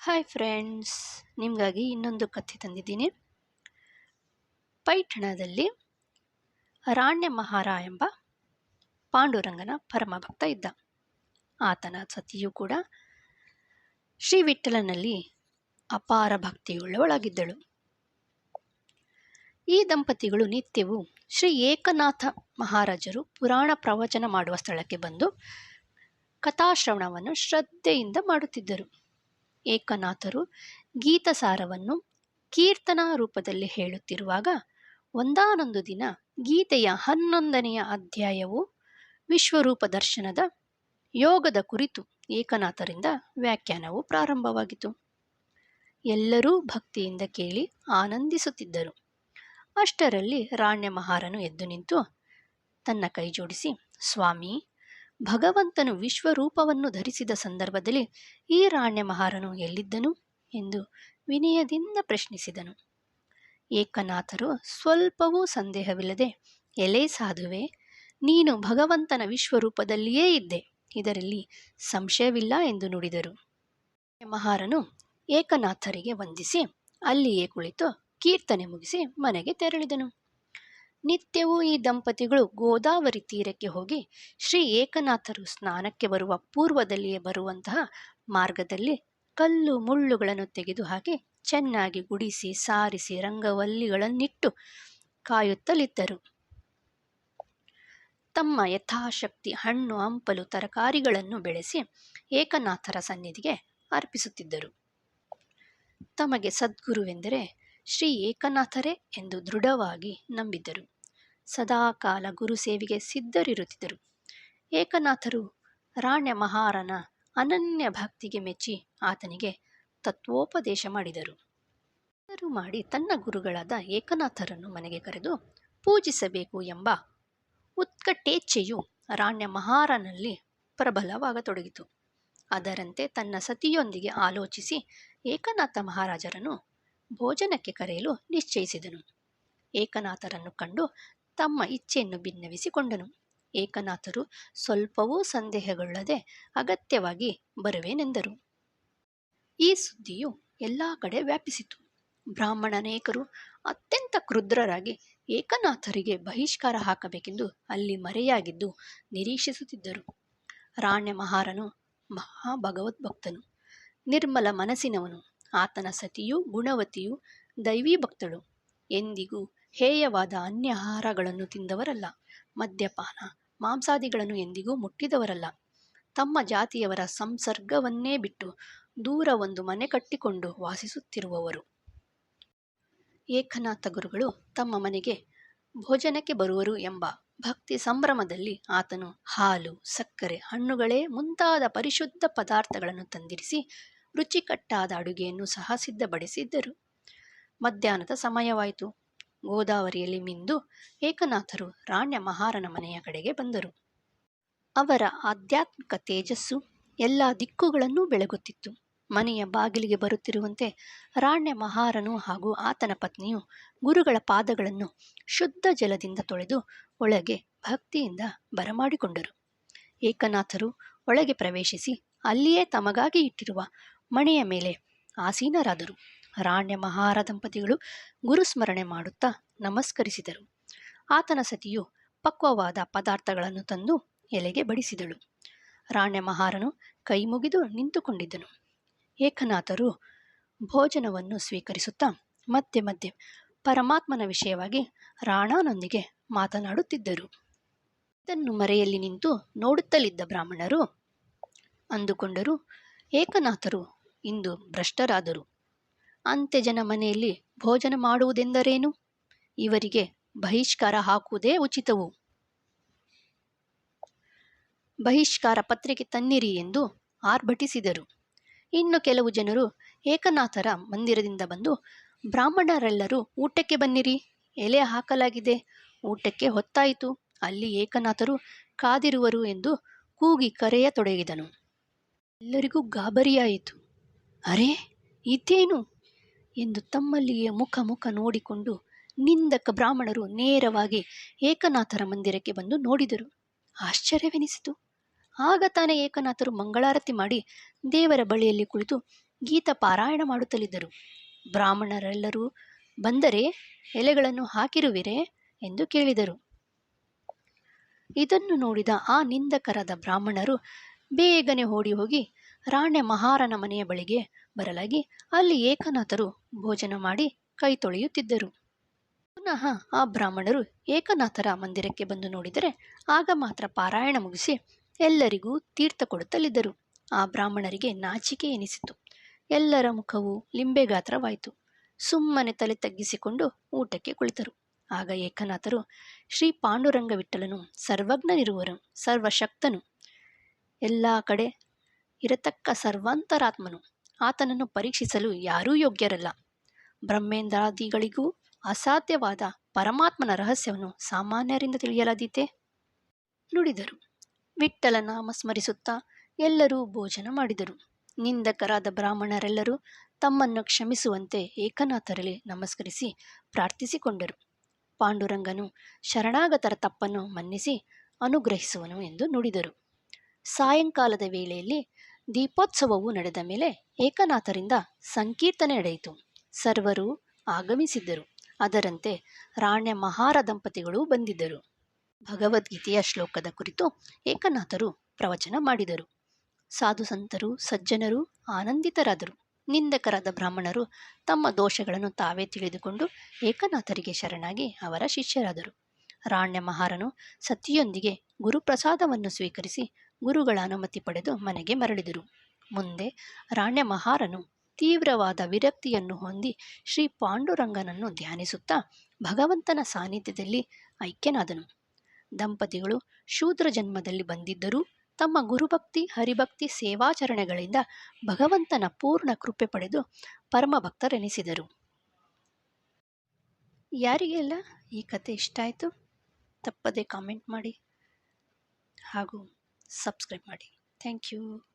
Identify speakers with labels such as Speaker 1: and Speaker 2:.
Speaker 1: Hi friends, ನಿಮಗಾಗಿ ಇನ್ನೊಂದು ಕಥೆ ತಂದಿದ್ದೀನಿ. ಪೈಠಣದಲ್ಲಿ ರಾಣ್ಯ ಮಹಾರ ಎಂಬ ಪಾಂಡುರಂಗನ ಪರಮಭಕ್ತ ಇದ್ದ. ಆತನ ಸತಿಯೂ ಕೂಡ ಶ್ರೀ ವಿಠ್ಠಲನಲ್ಲಿ ಅಪಾರ ಭಕ್ತಿಯುಳ್ಳವಳಾಗಿದ್ದಳು. ಈ ದಂಪತಿಗಳು ನಿತ್ಯವೂ ಶ್ರೀ ಏಕನಾಥ ಮಹಾರಾಜರು ಪುರಾಣ ಪ್ರವಚನ ಮಾಡುವ ಸ್ಥಳಕ್ಕೆ ಬಂದು ಕಥಾಶ್ರವಣವನ್ನು ಶ್ರದ್ಧೆಯಿಂದ ಮಾಡುತ್ತಿದ್ದರು. ಏಕನಾಥರು ಗೀತಸಾರವನ್ನು ಕೀರ್ತನಾ ರೂಪದಲ್ಲಿ ಹೇಳುತ್ತಿರುವಾಗ ಒಂದಾನೊಂದು ದಿನ ಗೀತೆಯ 11ನೆಯ ಅಧ್ಯಾಯವು ವಿಶ್ವರೂಪ ದರ್ಶನದ ಯೋಗದ ಕುರಿತು ಏಕನಾಥರಿಂದ ವ್ಯಾಖ್ಯಾನವು ಪ್ರಾರಂಭವಾಗಿತು. ಎಲ್ಲರೂ ಭಕ್ತಿಯಿಂದ ಕೇಳಿ ಆನಂದಿಸುತ್ತಿದ್ದರು. ಅಷ್ಟರಲ್ಲಿ ರಾಣ್ಯ ಮಹಾರನು ಎದ್ದು ನಿಂತು ತನ್ನ ಕೈ ಜೋಡಿಸಿ, ಸ್ವಾಮಿ, ಭಗವಂತನು ವಿಶ್ವರೂಪವನ್ನು ಧರಿಸಿದ ಸಂದರ್ಭದಲ್ಲಿ ಈ ರಾಣ್ಯ ಮಹಾರನು ಎಲ್ಲಿದ್ದನು ಎಂದು ವಿನಯದಿಂದ ಪ್ರಶ್ನಿಸಿದನು. ಏಕನಾಥರು ಸ್ವಲ್ಪವೂ ಸಂದೇಹವಿಲ್ಲದೆ, ಎಲೆ ಸಾಧುವೆ, ನೀನು ಭಗವಂತನ ವಿಶ್ವರೂಪದಲ್ಲಿಯೇ ಇದ್ದೆ, ಇದರಲ್ಲಿ ಸಂಶಯವಿಲ್ಲ ಎಂದು ನುಡಿದರು. ಮಹಾರನು ಏಕನಾಥರಿಗೆ ವಂದಿಸಿ ಅಲ್ಲಿಯೇ ಕುಳಿತು ಕೀರ್ತನೆ ಮುಗಿಸಿ ಮನೆಗೆ ತೆರಳಿದನು. ನಿತ್ಯವೂ ಈ ದಂಪತಿಗಳು ಗೋದಾವರಿ ತೀರಕ್ಕೆ ಹೋಗಿ ಶ್ರೀ ಏಕನಾಥರು ಸ್ನಾನಕ್ಕೆ ಬರುವ ಪೂರ್ವದಲ್ಲಿಯೇ ಬರುವಂತಹ ಮಾರ್ಗದಲ್ಲಿ ಕಲ್ಲು ಮುಳ್ಳುಗಳನ್ನು ತೆಗೆದುಹಾಕಿ ಚೆನ್ನಾಗಿ ಗುಡಿಸಿ ಸಾರಿಸಿ ರಂಗವಲ್ಲಿಗಳನ್ನಿಟ್ಟು ಕಾಯುತ್ತಲಿದ್ದರು. ತಮ್ಮ ಯಥಾಶಕ್ತಿ ಹಣ್ಣು ಹಂಪಲು ತರಕಾರಿಗಳನ್ನು ಬೆಳೆಸಿ ಏಕನಾಥರ ಸನ್ನಿಧಿಗೆ ಅರ್ಪಿಸುತ್ತಿದ್ದರು. ತಮಗೆ ಸದ್ಗುರುವೆಂದರೆ ಶ್ರೀ ಏಕನಾಥರೇ ಎಂದು ದೃಢವಾಗಿ ನಂಬಿದ್ದರು. ಸದಾಕಾಲ ಗುರುಸೇವೆಗೆ ಸಿದ್ಧರಿರುತ್ತಿದ್ದರು. ಏಕನಾಥರು ರಾಣ್ಯ ಮಹಾರನ ಅನನ್ಯ ಭಕ್ತಿಗೆ ಮೆಚ್ಚಿ ಆತನಿಗೆ ತತ್ವೋಪದೇಶ ಮಾಡಿದರು. ಮಾಡಿ ತನ್ನ ಗುರುಗಳಾದ ಏಕನಾಥರನ್ನು ಮನೆಗೆ ಕರೆದು ಪೂಜಿಸಬೇಕು ಎಂಬ ಉತ್ಕಟೇಚ್ಛೆಯು ರಾಣ್ಯ ಮಹಾರನಲ್ಲಿ ಪ್ರಬಲವಾಗತೊಡಗಿತು. ಅದರಂತೆ ತನ್ನ ಸತಿಯೊಂದಿಗೆ ಆಲೋಚಿಸಿ ಏಕನಾಥ ಮಹಾರಾಜರನ್ನು ಭೋಜನಕ್ಕೆ ಕರೆಯಲು ನಿಶ್ಚಯಿಸಿದನು. ಏಕನಾಥರನ್ನು ಕಂಡು ತಮ್ಮ ಇಚ್ಛೆಯನ್ನು ಭಿನ್ನವಿಸಿಕೊಂಡನು. ಏಕನಾಥರು ಸ್ವಲ್ಪವೂ ಸಂದೇಹಗೊಳ್ಳದೆ ಅಗತ್ಯವಾಗಿ ಬರುವೆನೆಂದರು. ಈ ಸುದ್ದಿಯು ಎಲ್ಲ ಕಡೆ ವ್ಯಾಪಿಸಿತು. ಬ್ರಾಹ್ಮಣನೇಕರು ಅತ್ಯಂತ ಕ್ರುದ್ಧರಾಗಿ ಏಕನಾಥರಿಗೆ ಬಹಿಷ್ಕಾರ ಹಾಕಬೇಕೆಂದು ಅಲ್ಲಿ ಮರೆಯಾಗಿದ್ದು ನಿರೀಕ್ಷಿಸುತ್ತಿದ್ದರು. ರಾಣ್ಯ ಮಹಾರನು ಮಹಾಭಗವದ್ಭಕ್ತನು, ನಿರ್ಮಲ ಮನಸ್ಸಿನವನು. ಆತನ ಸತಿಯು ಗುಣವತಿಯು, ದೈವೀ ಭಕ್ತಳು. ಎಂದಿಗೂ ಹೇಯವಾದ ಅನ್ಯಾಹಾರಗಳನ್ನು ತಿಂದವರಲ್ಲ. ಮದ್ಯಪಾನ ಮಾಂಸಾದಿಗಳನ್ನು ಎಂದಿಗೂ ಮುಟ್ಟಿದವರಲ್ಲ. ತಮ್ಮ ಜಾತಿಯವರ ಸಂಸರ್ಗವನ್ನೇ ಬಿಟ್ಟು ದೂರ ಒಂದು ಮನೆ ಕಟ್ಟಿಕೊಂಡು ವಾಸಿಸುತ್ತಿರುವವರು. ಏಕನಾಥ ಗುರುಗಳು ತಮ್ಮ ಮನೆಗೆ ಭೋಜನಕ್ಕೆ ಬರುವರು ಎಂಬ ಭಕ್ತಿ ಸಂಭ್ರಮದಲ್ಲಿ ಆತನು ಹಾಲು, ಸಕ್ಕರೆ, ಹಣ್ಣುಗಳೇ ಮುಂತಾದ ಪರಿಶುದ್ಧ ಪದಾರ್ಥಗಳನ್ನು ತಂದಿರಿಸಿ ರುಚಿಕಟ್ಟಾದ ಅಡುಗೆಯನ್ನು ಸಹ ಸಿದ್ಧಪಡಿಸಿದ್ದರು. ಮಧ್ಯಾಹ್ನದ ಸಮಯವಾಯಿತು. ಗೋದಾವರಿಯಲ್ಲಿ ಮಿಂದು ಏಕನಾಥರು ರಾಣ್ಯ ಮಹಾರನ ಮನೆಯ ಕಡೆಗೆ ಬಂದರು. ಅವರ ಆಧ್ಯಾತ್ಮಿಕ ತೇಜಸ್ಸು ಎಲ್ಲ ದಿಕ್ಕುಗಳನ್ನೂ ಬೆಳಗುತ್ತಿತ್ತು. ಮನೆಯ ಬಾಗಿಲಿಗೆ ಬರುತ್ತಿರುವಂತೆ ರಾಣ್ಯ ಮಹಾರನು ಹಾಗೂ ಆತನ ಪತ್ನಿಯು ಗುರುಗಳ ಪಾದಗಳನ್ನು ಶುದ್ಧ ಜಲದಿಂದ ತೊಳೆದು ಒಳಗೆ ಭಕ್ತಿಯಿಂದ ಬರಮಾಡಿಕೊಂಡರು. ಏಕನಾಥರು ಒಳಗೆ ಪ್ರವೇಶಿಸಿ ಅಲ್ಲಿಯೇ ತಮಗಾಗಿ ಇಟ್ಟಿರುವ ಮಣೆಯ ಮೇಲೆ ಆಸೀನರಾದರು. ರಾಣ್ಯ ಮಹಾರ ದಂಪತಿಗಳು ಗುರುಸ್ಮರಣೆ ಮಾಡುತ್ತಾ ನಮಸ್ಕರಿಸಿದರು. ಆತನ ಸತಿಯು ಪಕ್ವವಾದ ಪದಾರ್ಥಗಳನ್ನು ತಂದು ಎಲೆಗೆ ಬಡಿಸಿದಳು. ರಾಣ್ಯ ಮಹಾರನು ಕೈ ಮುಗಿದು ನಿಂತುಕೊಂಡಿದ್ದನು. ಏಕನಾಥರು ಭೋಜನವನ್ನು ಸ್ವೀಕರಿಸುತ್ತಾ ಮಧ್ಯೆ ಮಧ್ಯೆ ಪರಮಾತ್ಮನ ವಿಷಯವಾಗಿ ರಾಣನೊಂದಿಗೆ ಮಾತನಾಡುತ್ತಿದ್ದರು. ಇದನ್ನು ಮರೆಯಲ್ಲಿ ನಿಂತು ನೋಡುತ್ತಲಿದ್ದ ಬ್ರಾಹ್ಮಣರು ಅಂದುಕೊಂಡರು, ಏಕನಾಥರು ಇಂದು ಭ್ರಷ್ಟರಾದರು. ಅಂತ್ಯಜನ ಮನೆಯಲ್ಲಿ ಭೋಜನ ಮಾಡುವುದೆಂದರೇನು? ಇವರಿಗೆ ಬಹಿಷ್ಕಾರ ಹಾಕುವುದೇ ಉಚಿತವು. ಬಹಿಷ್ಕಾರ ಪತ್ರಿಕೆ ತನ್ನಿರಿ ಎಂದು ಆರ್ಭಟಿಸಿದರು. ಇನ್ನು ಕೆಲವು ಜನರು ಏಕನಾಥರ ಮಂದಿರದಿಂದ ಬಂದು, ಬ್ರಾಹ್ಮಣರೆಲ್ಲರೂ ಊಟಕ್ಕೆ ಬನ್ನಿರಿ, ಎಲೆ ಹಾಕಲಾಗಿದೆ, ಊಟಕ್ಕೆ ಹೊತ್ತಾಯಿತು, ಅಲ್ಲಿ ಏಕನಾಥರು ಕಾದಿರುವರು ಎಂದು ಕೂಗಿ ಕರೆಯತೊಡಗಿದನು. ಎಲ್ಲರಿಗೂ ಗಾಬರಿಯಾಯಿತು. ಅರೇ, ಇದೇನು ಎಂದು ತಮ್ಮಲ್ಲಿಯೇ ಮುಖ ನೋಡಿಕೊಂಡು ನಿಂದಕ ಬ್ರಾಹ್ಮಣರು ನೇರವಾಗಿ ಏಕನಾಥರ ಮಂದಿರಕ್ಕೆ ಬಂದು ನೋಡಿದರು. ಆಶ್ಚರ್ಯವೆನಿಸಿತು. ಆಗ ತಾನೇ ಏಕನಾಥರು ಮಂಗಳಾರತಿ ಮಾಡಿ ದೇವರ ಬಳಿಯಲ್ಲಿ ಕುಳಿತು ಗೀತ ಪಾರಾಯಣ ಮಾಡುತ್ತಲಿದ್ದರು. ಬ್ರಾಹ್ಮಣರೆಲ್ಲರೂ ಬಂದರೆ ಎಲೆಗಳನ್ನು ಹಾಕಿರುವಿರೇ ಎಂದು ಕೇಳಿದರು. ಇದನ್ನು ನೋಡಿದ ಆ ನಿಂದಕರಾದ ಬ್ರಾಹ್ಮಣರು ಬೇಗನೆ ಓಡಿ ಹೋಗಿ ರಾಣ್ಯ ಮಹಾರನ ಮನೆಯ ಬಳಿಗೆ ಬರಲಾಗಿ ಅಲ್ಲಿ ಏಕನಾಥರು ಭೋಜನ ಮಾಡಿ ಕೈ ತೊಳೆಯುತ್ತಿದ್ದರು. ಪುನಃ ಆ ಬ್ರಾಹ್ಮಣರು ಏಕನಾಥರ ಮಂದಿರಕ್ಕೆ ಬಂದು ನೋಡಿದರೆ ಆಗ ಮಾತ್ರ ಪಾರಾಯಣ ಮುಗಿಸಿ ಎಲ್ಲರಿಗೂ ತೀರ್ಥ ಕೊಡುತ್ತಲಿದ್ದರು. ಆ ಬ್ರಾಹ್ಮಣರಿಗೆ ನಾಚಿಕೆ ಎನಿಸಿತು. ಎಲ್ಲರ ಮುಖವು ಲಿಂಬೆಗಾತ್ರವಾಯಿತು. ಸುಮ್ಮನೆ ತಲೆ ತಗ್ಗಿಸಿಕೊಂಡು ಊಟಕ್ಕೆ ಕುಳಿತರು. ಆಗ ಏಕನಾಥರು, ಶ್ರೀ ಪಾಂಡುರಂಗ ವಿಠಲನು ಸರ್ವಜ್ಞನಿರುವನು, ಸರ್ವಶಕ್ತನು, ಎಲ್ಲ ಕಡೆ ಇರತಕ್ಕ ಸರ್ವಾಂತರಾತ್ಮನು. ಆತನನ್ನು ಪರೀಕ್ಷಿಸಲು ಯಾರೂ ಯೋಗ್ಯರಲ್ಲ. ಬ್ರಹ್ಮೇಂದ್ರಾದಿಗಳಿಗೂ ಅಸಾಧ್ಯವಾದ ಪರಮಾತ್ಮನ ರಹಸ್ಯವನ್ನು ಸಾಮಾನ್ಯರಿಂದ ತಿಳಿಯಲಾದೀತೆ ನುಡಿದರು. ವಿಠ್ಠಲ ನಾಮ ಸ್ಮರಿಸುತ್ತಾ ಎಲ್ಲರೂ ಭೋಜನ ಮಾಡಿದರು. ನಿಂದಕರಾದ ಬ್ರಾಹ್ಮಣರೆಲ್ಲರೂ ತಮ್ಮನ್ನು ಕ್ಷಮಿಸುವಂತೆ ಏಕನಾಥರಲ್ಲಿ ನಮಸ್ಕರಿಸಿ ಪ್ರಾರ್ಥಿಸಿಕೊಂಡರು. ಪಾಂಡುರಂಗನು ಶರಣಾಗತರ ತಪ್ಪನ್ನು ಮನ್ನಿಸಿ ಅನುಗ್ರಹಿಸುವನು ಎಂದು ನುಡಿದರು. ಸಾಯಂಕಾಲದ ವೇಳೆಯಲ್ಲಿ ದೀಪೋತ್ಸವವು ನಡೆದ ಮೇಲೆ ಏಕನಾಥರಿಂದ ಸಂಕೀರ್ತನೆ ನಡೆಯಿತು. ಸರ್ವರು ಆಗಮಿಸಿದ್ದರು. ಅದರಂತೆ ರಾಣ್ಯ ಮಹಾರ ದಂಪತಿಗಳು ಬಂದಿದ್ದರು. ಭಗವದ್ಗೀತೆಯ ಶ್ಲೋಕದ ಕುರಿತು ಏಕನಾಥರು ಪ್ರವಚನ ಮಾಡಿದರು. ಸಾಧು ಸಂತರು ಸಜ್ಜನರು ಆನಂದಿತರಾದರು. ನಿಂದಕರಾದ ಬ್ರಾಹ್ಮಣರು ತಮ್ಮ ದೋಷಗಳನ್ನು ತಾವೇ ತಿಳಿದುಕೊಂಡು ಏಕನಾಥರಿಗೆ ಶರಣಾಗಿ ಅವರ ಶಿಷ್ಯರಾದರು. ರಾಣ್ಯ ಮಹಾರನು ಸತಿಯೊಂದಿಗೆ ಗುರುಪ್ರಸಾದವನ್ನು ಸ್ವೀಕರಿಸಿ ಗುರುಗಳ ಅನುಮತಿ ಪಡೆದು ಮನೆಗೆ ಮರಳಿದರು. ಮುಂದೆ ರಾಣ್ಯ ಮಹಾರನು ತೀವ್ರವಾದ ವಿರಕ್ತಿಯನ್ನು ಹೊಂದಿ ಶ್ರೀ ಪಾಂಡುರಂಗನನ್ನು ಧ್ಯಾನಿಸುತ್ತಾ ಭಗವಂತನ ಸಾನ್ನಿಧ್ಯದಲ್ಲಿ ಐಕ್ಯನಾದನು. ದಂಪತಿಗಳು ಶೂದ್ರ ಜನ್ಮದಲ್ಲಿ ಬಂದಿದ್ದರೂ ತಮ್ಮ ಗುರುಭಕ್ತಿ ಹರಿಭಕ್ತಿ ಸೇವಾಚರಣೆಗಳಿಂದ ಭಗವಂತನ ಪೂರ್ಣ ಕೃಪೆ ಪಡೆದು ಪರಮಭಕ್ತರೆನಿಸಿದರು. ಯಾರಿಗೆಲ್ಲ ಈ ಕತೆ ಇಷ್ಟ ಆಯಿತು ತಪ್ಪದೆ ಕಾಮೆಂಟ್ ಮಾಡಿ ಹಾಗೂ ಸಬ್ಸ್ಕ್ರೈಬ್ ಮಾಡಿ. Thank you.